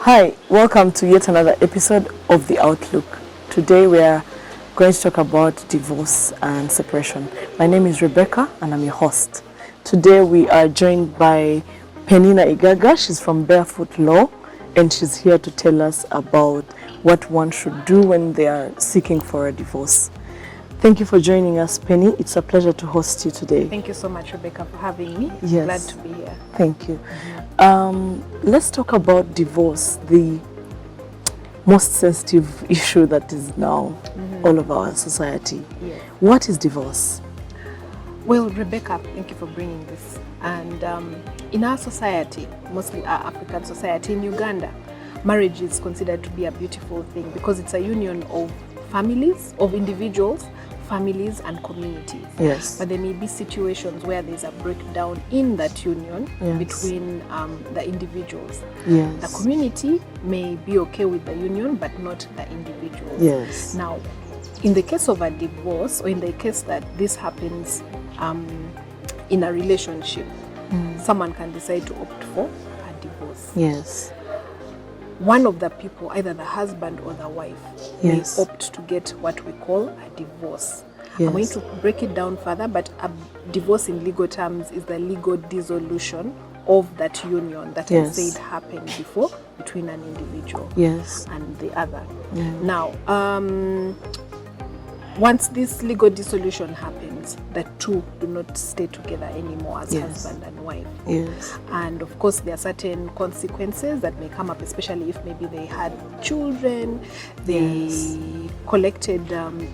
Hi, welcome to yet another episode of The Outlook. Today we are going to talk about divorce and separation. My name is Rebecca and I'm your host. Today we are joined by Peninah Igaga. She's from Barefoot Law and she's here to tell us about what one should do when they are seeking for a divorce. Thank you for joining us, Penny. It's a pleasure to host you today. Thank you so much, Rebecca, for having me. Yes. Glad to be here. Thank you. Let's talk about divorce, the most sensitive issue that is now all over our society. Yeah. What is divorce? Well, Rebecca, thank you for bringing this. And in our society, mostly our African society, in Uganda, marriage is considered to be a beautiful thing because it's a union of families, of individuals, families and communities. Yes. But there may be situations where there's a breakdown in that union between the individuals. Yes. The community may be okay with the union, but not the individuals. Yes. Now, in the case of a divorce, or in the case that this happens in a relationship, someone can decide to opt for a divorce. Yes. One of the people, either the husband or the wife, Yes. may opt to get what we call a divorce. Yes. I'm going to break it down further, but a divorce in legal terms is the legal dissolution of that union that I said happened before between an individual Yes. and the other. Yeah. Now, once this legal dissolution happens, the two do not stay together anymore as husband and wife. Yes. And of course, there are certain consequences that may come up, especially if maybe they had children, they collected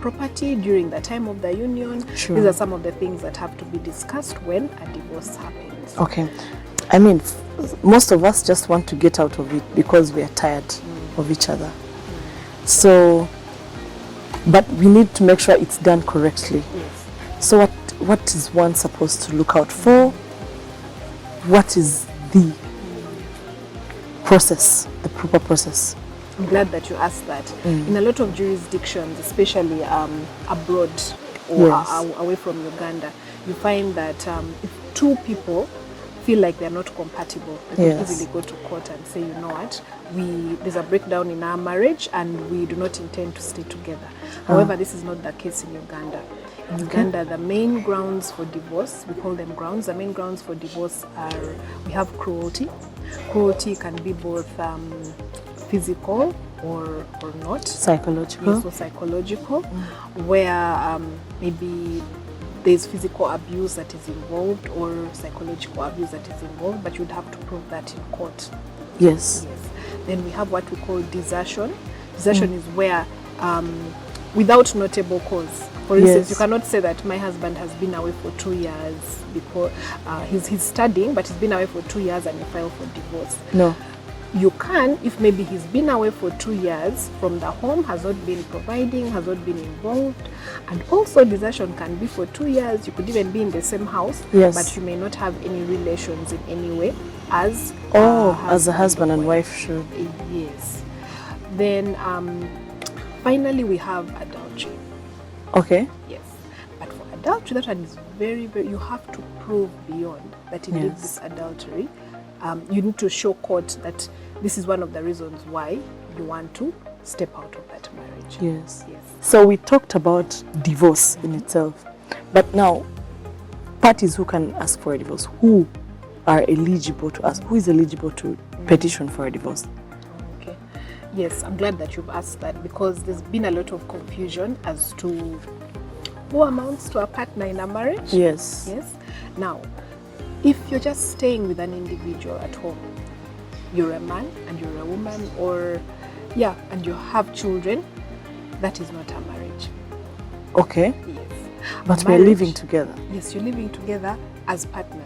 property during the time of the union. Sure. These are some of the things that have to be discussed when a divorce happens. Okay. I mean, most of us just want to get out of it because we are tired of each other. So, but we need to make sure it's done correctly. Yes. So what is one supposed to look out for? What is the process, the proper process? I'm glad that you asked that. In a lot of jurisdictions, especially abroad or away from Uganda, you find that if two people feel like they're not compatible, they can easily go to court and say, you know what, there's a breakdown in our marriage and we do not intend to stay together. However, this is not the case in Uganda. In Uganda, the main grounds for divorce, we call them grounds, the main grounds for divorce are, we have cruelty. Cruelty can be both physical or not. Psychological. Yes, so psychological, where maybe there's physical abuse that is involved or psychological abuse that is involved, but you'd have to prove that in court. Yes. Yes. Then we have what we call desertion. Desertion is where, without notable cause. For instance, you cannot say that my husband has been away for 2 years because he's studying, but he's been away for 2 years and you file for divorce. No. You can, if maybe he's been away for 2 years from the home, has not been providing, has not been involved. And also desertion can be for 2 years. You could even be in the same house, but you may not have any relations in any way as a husband and wife should. Yes. Then finally we have adultery. Okay. Yes. But for adultery, that one is very, very, you have to prove beyond that indeed this adultery. You need to show court that this is one of the reasons why you want to step out of that marriage. Yes. Yes. So we talked about divorce in itself, but now parties who can ask for a divorce, who are eligible to ask, who is eligible to petition for a divorce? Okay. Yes, I'm glad that you've asked that because there's been a lot of confusion as to who amounts to a partner in a marriage. Yes. Yes. Now, if you're just staying with an individual at home, you're a man and you're a woman, or and you have children, that is not a marriage. Okay. Yes. But we're living together. Yes, you're living together as partners.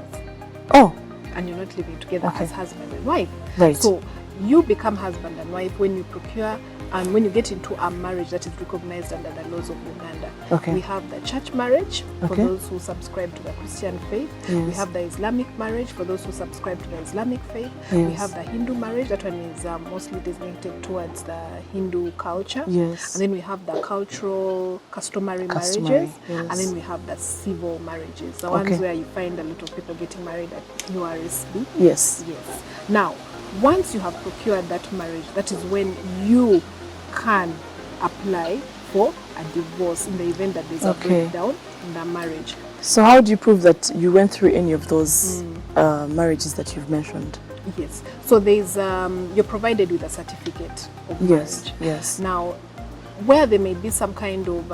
Oh. And you're not living together as husband and wife. Right. So you become husband and wife when you procure and when you get into a marriage that is recognized under the laws of Uganda. Okay. We have the church marriage for those who subscribe to the Christian faith. Yes. We have the Islamic marriage for those who subscribe to the Islamic faith. Yes. We have the Hindu marriage. That one is mostly designated towards the Hindu culture. Yes. And then we have the cultural, customary marriages. Yes. And then we have the civil marriages, the ones where you find a lot of people getting married at URSB. Yes. Yes. Now, Once you have procured that marriage, that is when you can apply for a divorce in the event that there's a breakdown in the marriage. So how do you prove that you went through any of those marriages that you've mentioned? Yes. So there's you're provided with a certificate of marriage. Yes. Now, where there may be some kind of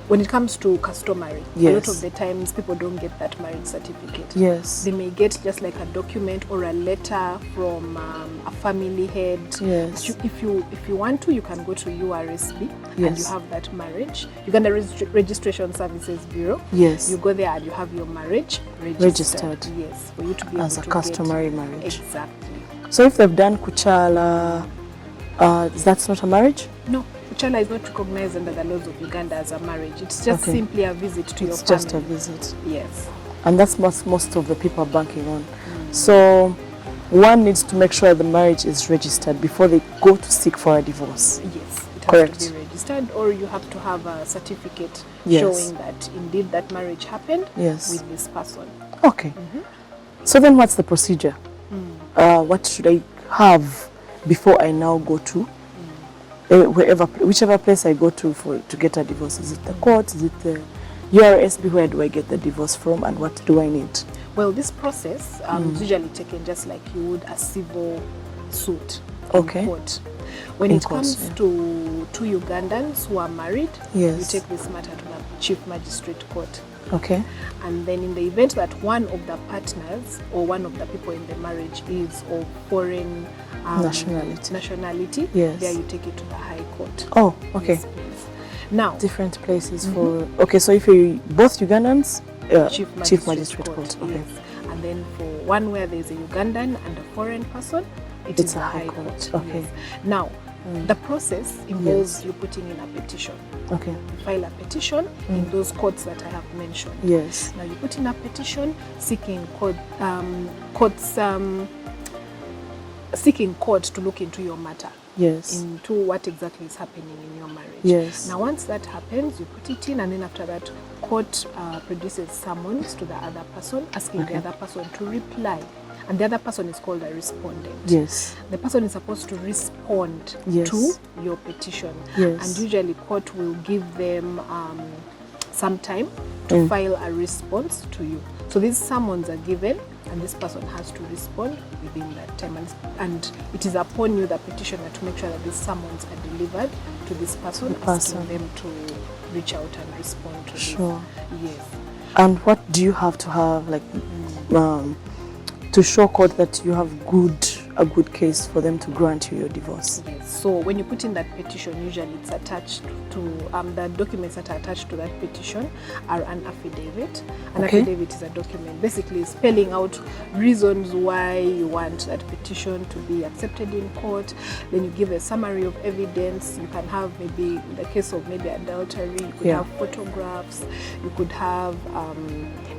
when it comes to customary, a lot of the times people don't get that marriage certificate. Yes. They may get just like a document or a letter from a family head. Yes. If you want to, you can go to URSB and you have that marriage. Uganda Registration Services Bureau. Yes. You go there and you have your marriage registered. Yes, for you to be as able a customary get, marriage. Exactly. So if they've done kuchala, that's not a marriage? No. Kuchala is not recognized under the laws of Uganda as a marriage. It's just simply a visit to your family. It's just a visit. Yes. And that's what most of the people are banking on. So one needs to make sure the marriage is registered before they go to seek for a divorce. Yes, it has to be registered, or you have to have a certificate showing that indeed that marriage happened with this person. Okay. So then what's the procedure? What should I have before I now go to whichever place I go to get a divorce? Is it the court? Is it the URSB? Where do I get the divorce from, and what do I need? Well, this process is usually taken just like you would a civil suit in court. When it comes to two Ugandans who are married, you take this matter to the Chief Magistrate Court. Okay. And then in the event that one of the partners or one of the people in the marriage is of foreign nationality, there you take it to the High Court. Oh, okay. Yes, now, different places for... Okay, so if you're both Ugandans, Chief Magistrate Court. Okay. Yes. And then for one where there's a Ugandan and a foreign person, it's a High Court. Okay. Yes. Now, the process involves you putting in a petition. Okay. You file a petition in those courts that I have mentioned. Yes. Now you put in a petition seeking seeking court to look into your matter. Yes. Into what exactly is happening in your marriage. Yes. Now once that happens, you put it in, and then after that, court produces summons to the other person, asking the other person to reply. And the other person is called a respondent. Yes. The person is supposed to respond to your petition. Yes. And usually court will give them some time to file a response to you. So these summons are given, and this person has to respond within that time. And it is upon you, the petitioner, to make sure that these summons are delivered to this person, asking them to reach out and respond to this. Yes. And what do you have to have, like, to show court that you have a good case for them to grant you your divorce? Yes. So when you put in that petition, usually it's attached to the documents that are attached to that petition are an affidavit. An affidavit is a document basically spelling out reasons why you want that petition to be accepted in court. Then you give a summary of evidence. You can have, maybe in the case of maybe adultery, you could have photographs, you could have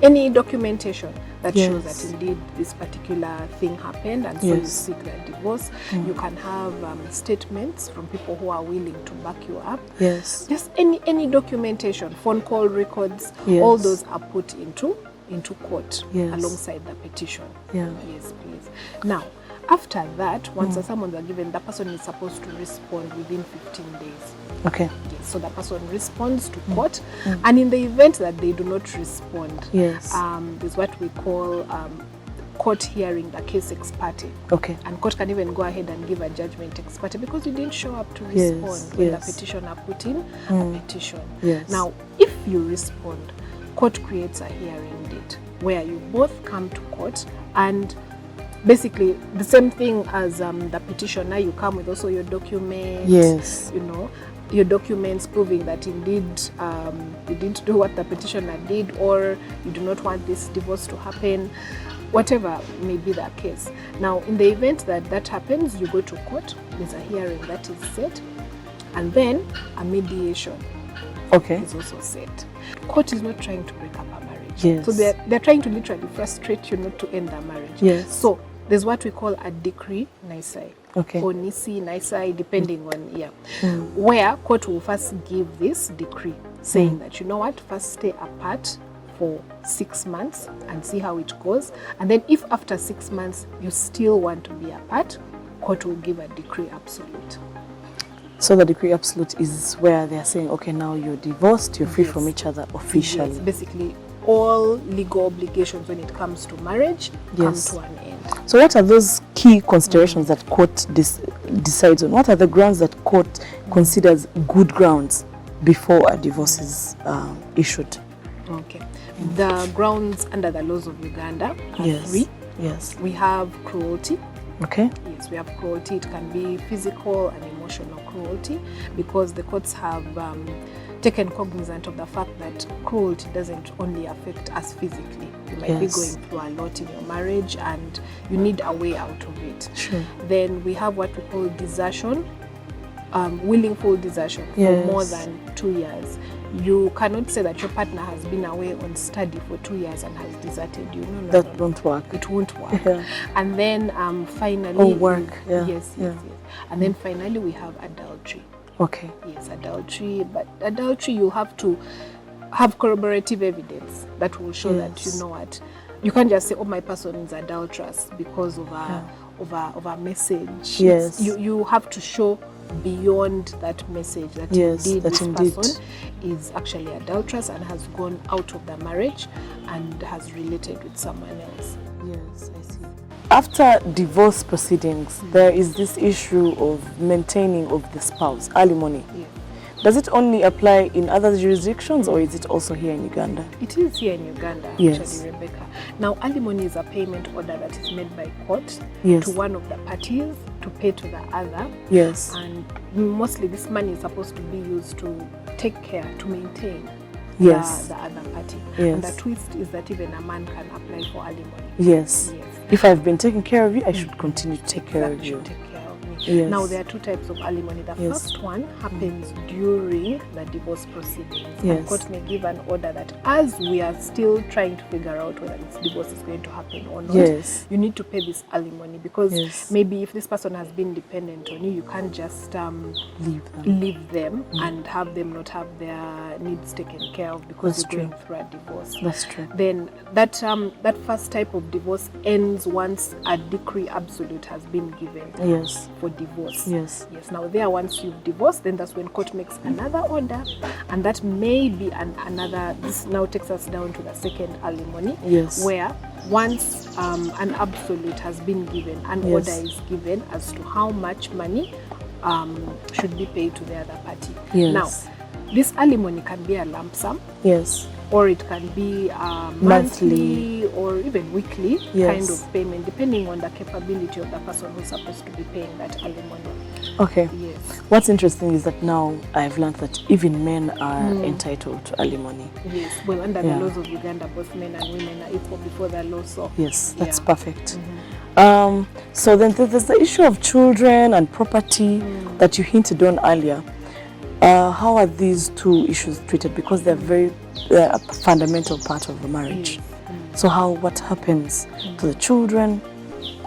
any documentation that shows that indeed this particular thing happened, and so you seek that divorce. You can have statements from people who are willing to back you up. Yes. Just any documentation, phone call records, all those are put into court alongside the petition. Yes, please. Now, after that, once the summons are given, the person is supposed to respond within 15 days. Okay. Yes, so the person responds to court, and in the event that they do not respond, there's what we call court hearing the case ex parte. Okay. And court can even go ahead and give a judgment ex parte because you didn't show up to respond when the petitioner put in a petition. Yes. Now, if you respond, court creates a hearing date where you both come to court, and basically the same thing as the petitioner, you come with also your documents. Yes. You know, your documents proving that indeed you didn't do what the petitioner did, or you do not want this divorce to happen, whatever may be the case. Now, in the event that that happens, you go to court, there's a hearing that is set, and then a mediation is also set. Court is not trying to break up a marriage. Yes. So they're trying to literally frustrate you not to end a marriage. Yes. So there's what we call a decree nisi, or nisi nisi, depending on where court will first give this decree saying that, you know what, first stay apart for 6 months and see how it goes. And then if after 6 months you still want to be apart, court will give a decree absolute. So the decree absolute is where they are saying, okay, now you're divorced, you're free from each other officially. Yes, basically all legal obligations when it comes to marriage come to an end. So what are those key considerations that court decides on? What are the grounds that court considers good grounds before a divorce is issued? Okay. The grounds under the laws of Uganda are 3. Yes. We have cruelty. Okay. Yes, we have cruelty. It can be physical and emotional cruelty, because the courts have taken cognizant of the fact that cruelty doesn't only affect us physically. You might be going through a lot in your marriage and you need a way out of it. Sure. Then we have what we call desertion, willful desertion for more than 2 years. You cannot say that your partner has been away on study for 2 years and has deserted you. No, that won't work. It won't work. And then finally... Yes. And then finally we have adultery. Okay. Yes, adultery. But adultery, you have to have corroborative evidence that will show that, you know what, you can't just say, oh, my person is adulterous because of a message. Yes. You have to show beyond that message that indeed this person is actually adulterous and has gone out of the marriage and has related with someone else. Yes, I see. After divorce proceedings, there is this issue of maintaining of the spouse, alimony. Yes. Does it only apply in other jurisdictions, or is it also here in Uganda? It is here in Uganda, actually, Rebecca. Now, alimony is a payment order that is made by court to one of the parties to pay to the other. Yes. And mostly this money is supposed to be used to take care, to maintain the other party. Yes. And the twist is that even a man can apply for alimony. Yes. If I've been taking care of you, I should continue to take care of you. Yes. Now, there are 2 types of alimony. The first one happens during the divorce proceedings. Yes. The court may give an order that as we are still trying to figure out whether this divorce is going to happen or not, you need to pay this alimony, because maybe if this person has been dependent on you, you can't just leave them and have them not have their needs taken care of because you're going through a divorce. That's true. Then that first type of divorce ends once a decree absolute has been given for divorce. Yes. Now there, once you've divorced, then that's when court makes another order, and that may be another. This now takes us down to the second alimony, where once an absolute has been given, an order is given as to how much money should be paid to the other party. Now, this alimony can be a lump sum. Or it can be monthly or even weekly kind of payment, depending on the capability of the person who's supposed to be paying that alimony. Okay. Yes. What's interesting is that now I've learned that even men are entitled to alimony. Yes. Well, under the laws of Uganda, both men and women are equal before the law. So yes, that's perfect. So then there's the issue of children and property that you hinted on earlier. How are these 2 issues treated? Because they're a fundamental part of the marriage. So what happens to the children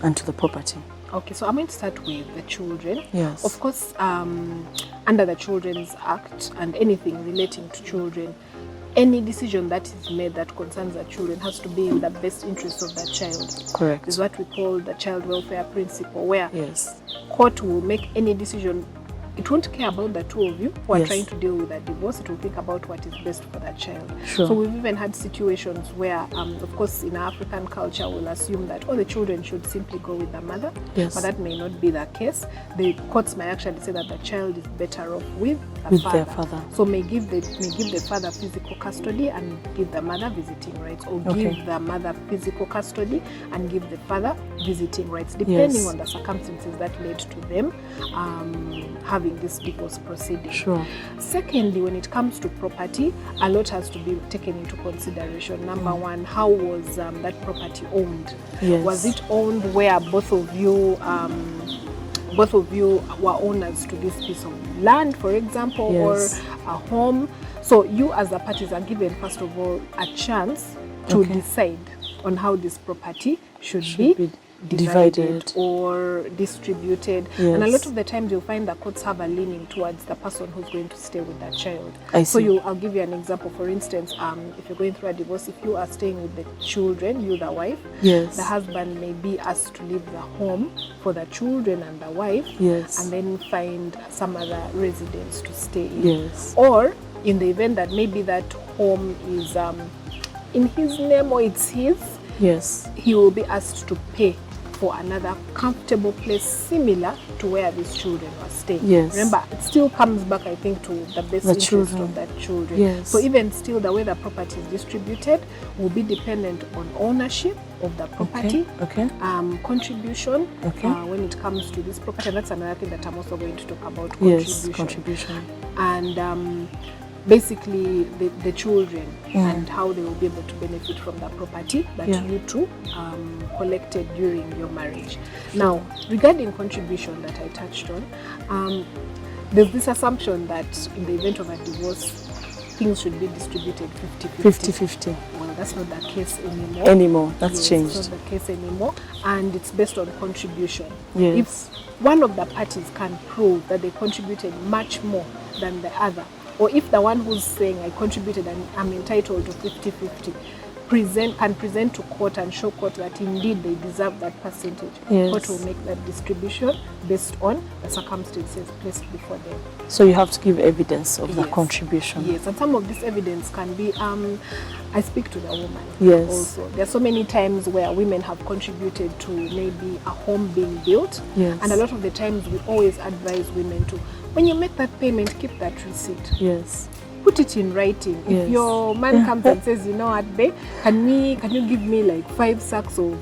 and to the property? Okay, so I'm going to start with the children. Yes. Of course, under the Children's Act and anything relating to children, any decision that is made that concerns the children has to be in the best interest of the child. Correct. It's what we call the child welfare principle, where court will make any decision. It won't care about the 2 of you who are trying to deal with a divorce. It will think about what is best for that child. So we've even had situations where, of course, in African culture, we'll assume that all the children should simply go with the mother. But that may not be the case. The courts might actually say that the child is better off with their father. So may give the father physical custody and give the mother visiting rights, or give the mother physical custody and give the father visiting rights, depending on the circumstances that led to them having this divorce proceeding. Secondly, when it comes to property, a lot has to be taken into consideration. Number one, how was that property owned? Was it owned where both of you were owners to this piece of land, for example, or a home? So you as the parties are given, first of all, a chance to decide on how this property should be divided or distributed. Yes. And a lot of the times you'll find that courts have a leaning towards the person who's going to stay with that child. I see. I'll give you an example. For instance, if you're going through a divorce, if you are staying with the children, you the wife, yes, the husband may be asked to leave the home for the children and the wife, yes, and then find some other residence to stay in. yes. Or in the event that maybe that home is in his name or it's his, yes, he will be asked to pay for another comfortable place similar to where these children were staying. Yes. Remember, it still comes back, I think, to the best interest children. of that children. Yes. So even still, the way the property is distributed will be dependent on ownership of the property, okay, contribution, okay, when it comes to this property. And that's another thing that I'm also going to talk about, yes, contribution. And basically the children and how they will be able to benefit from the property that you two collected during your marriage. Now, regarding contribution that I touched on, there's this assumption that in the event of a divorce, things should be distributed 50-50. Well, that's not the case anymore. That's changed. It's not the case anymore, and it's based on contribution. Yes. If one of the parties can prove that they contributed much more than the other, or if the one who's saying I contributed and I'm entitled to 50-50 can present to court and show court that indeed they deserve that percentage, yes, court will make that distribution based on the circumstances placed before them. So you have to give evidence of the contribution. Yes, and some of this evidence can be, I speak to the woman. Yes. Also, there are so many times where women have contributed to maybe a home being built. Yes. And a lot of the times we always advise women to, when you make that payment, keep that receipt. Yes. Put it in writing. Yes. If your man comes and says, you know what, babe, can you give me like 5 sacks of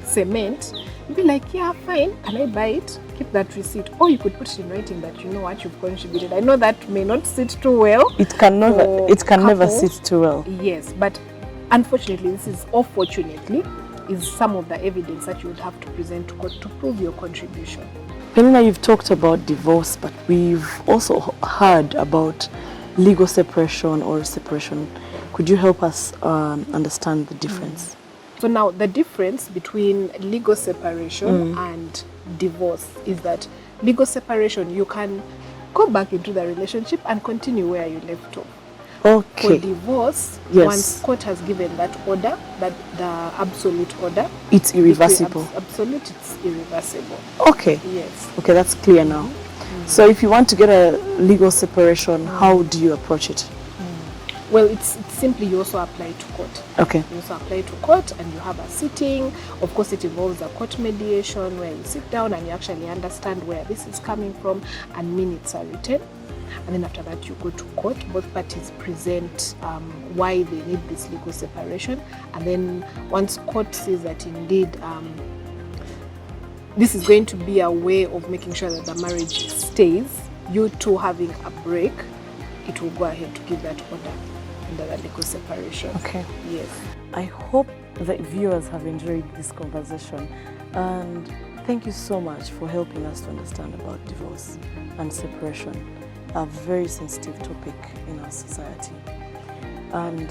cement? You'll be like, yeah, fine. Can I buy it? Keep that receipt. Or you could put it in writing that you know what you've contributed. I know that may not sit too well. It can never sit too well. Yes, but unfortunately, fortunately, is some of the evidence that you would have to present to court to prove your contribution. Peninah, you've talked about divorce, but we've also heard about legal separation or separation. Could you help us understand the difference? So now the difference between legal separation and divorce is that legal separation, you can go back into the relationship and continue where you left off. Okay. For divorce, yes, once court has given that order, that the absolute order, it's irreversible. Absolute, it's irreversible. Okay. Yes. Okay, that's clear now. So if you want to get a legal separation, how do you approach it? Well, it's simply you also apply to court. Okay. You also apply to court and you have a sitting. Of course, it involves a court mediation where you sit down and you actually understand where this is coming from and minutes are written. And then after that, you go to court. Both parties present why they need this legal separation. And then once court says that indeed this is going to be a way of making sure that the marriage stays, you two having a break, it will go ahead to give that order under the legal separation. Okay. Yes. I hope the viewers have enjoyed this conversation, and thank you so much for helping us to understand about divorce and separation, a very sensitive topic in our society. And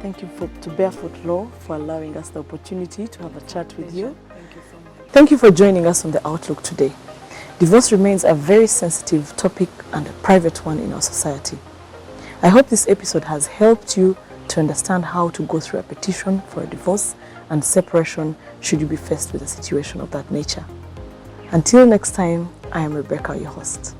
thank you to Barefoot Law for allowing us the opportunity to have a chat with you. Thank you so much. Thank you for joining us on The Outlook today. Divorce remains a very sensitive topic and a private one in our society. I hope this episode has helped you to understand how to go through a petition for a divorce and separation should you be faced with a situation of that nature. Until next time, I am Rebecca, your host.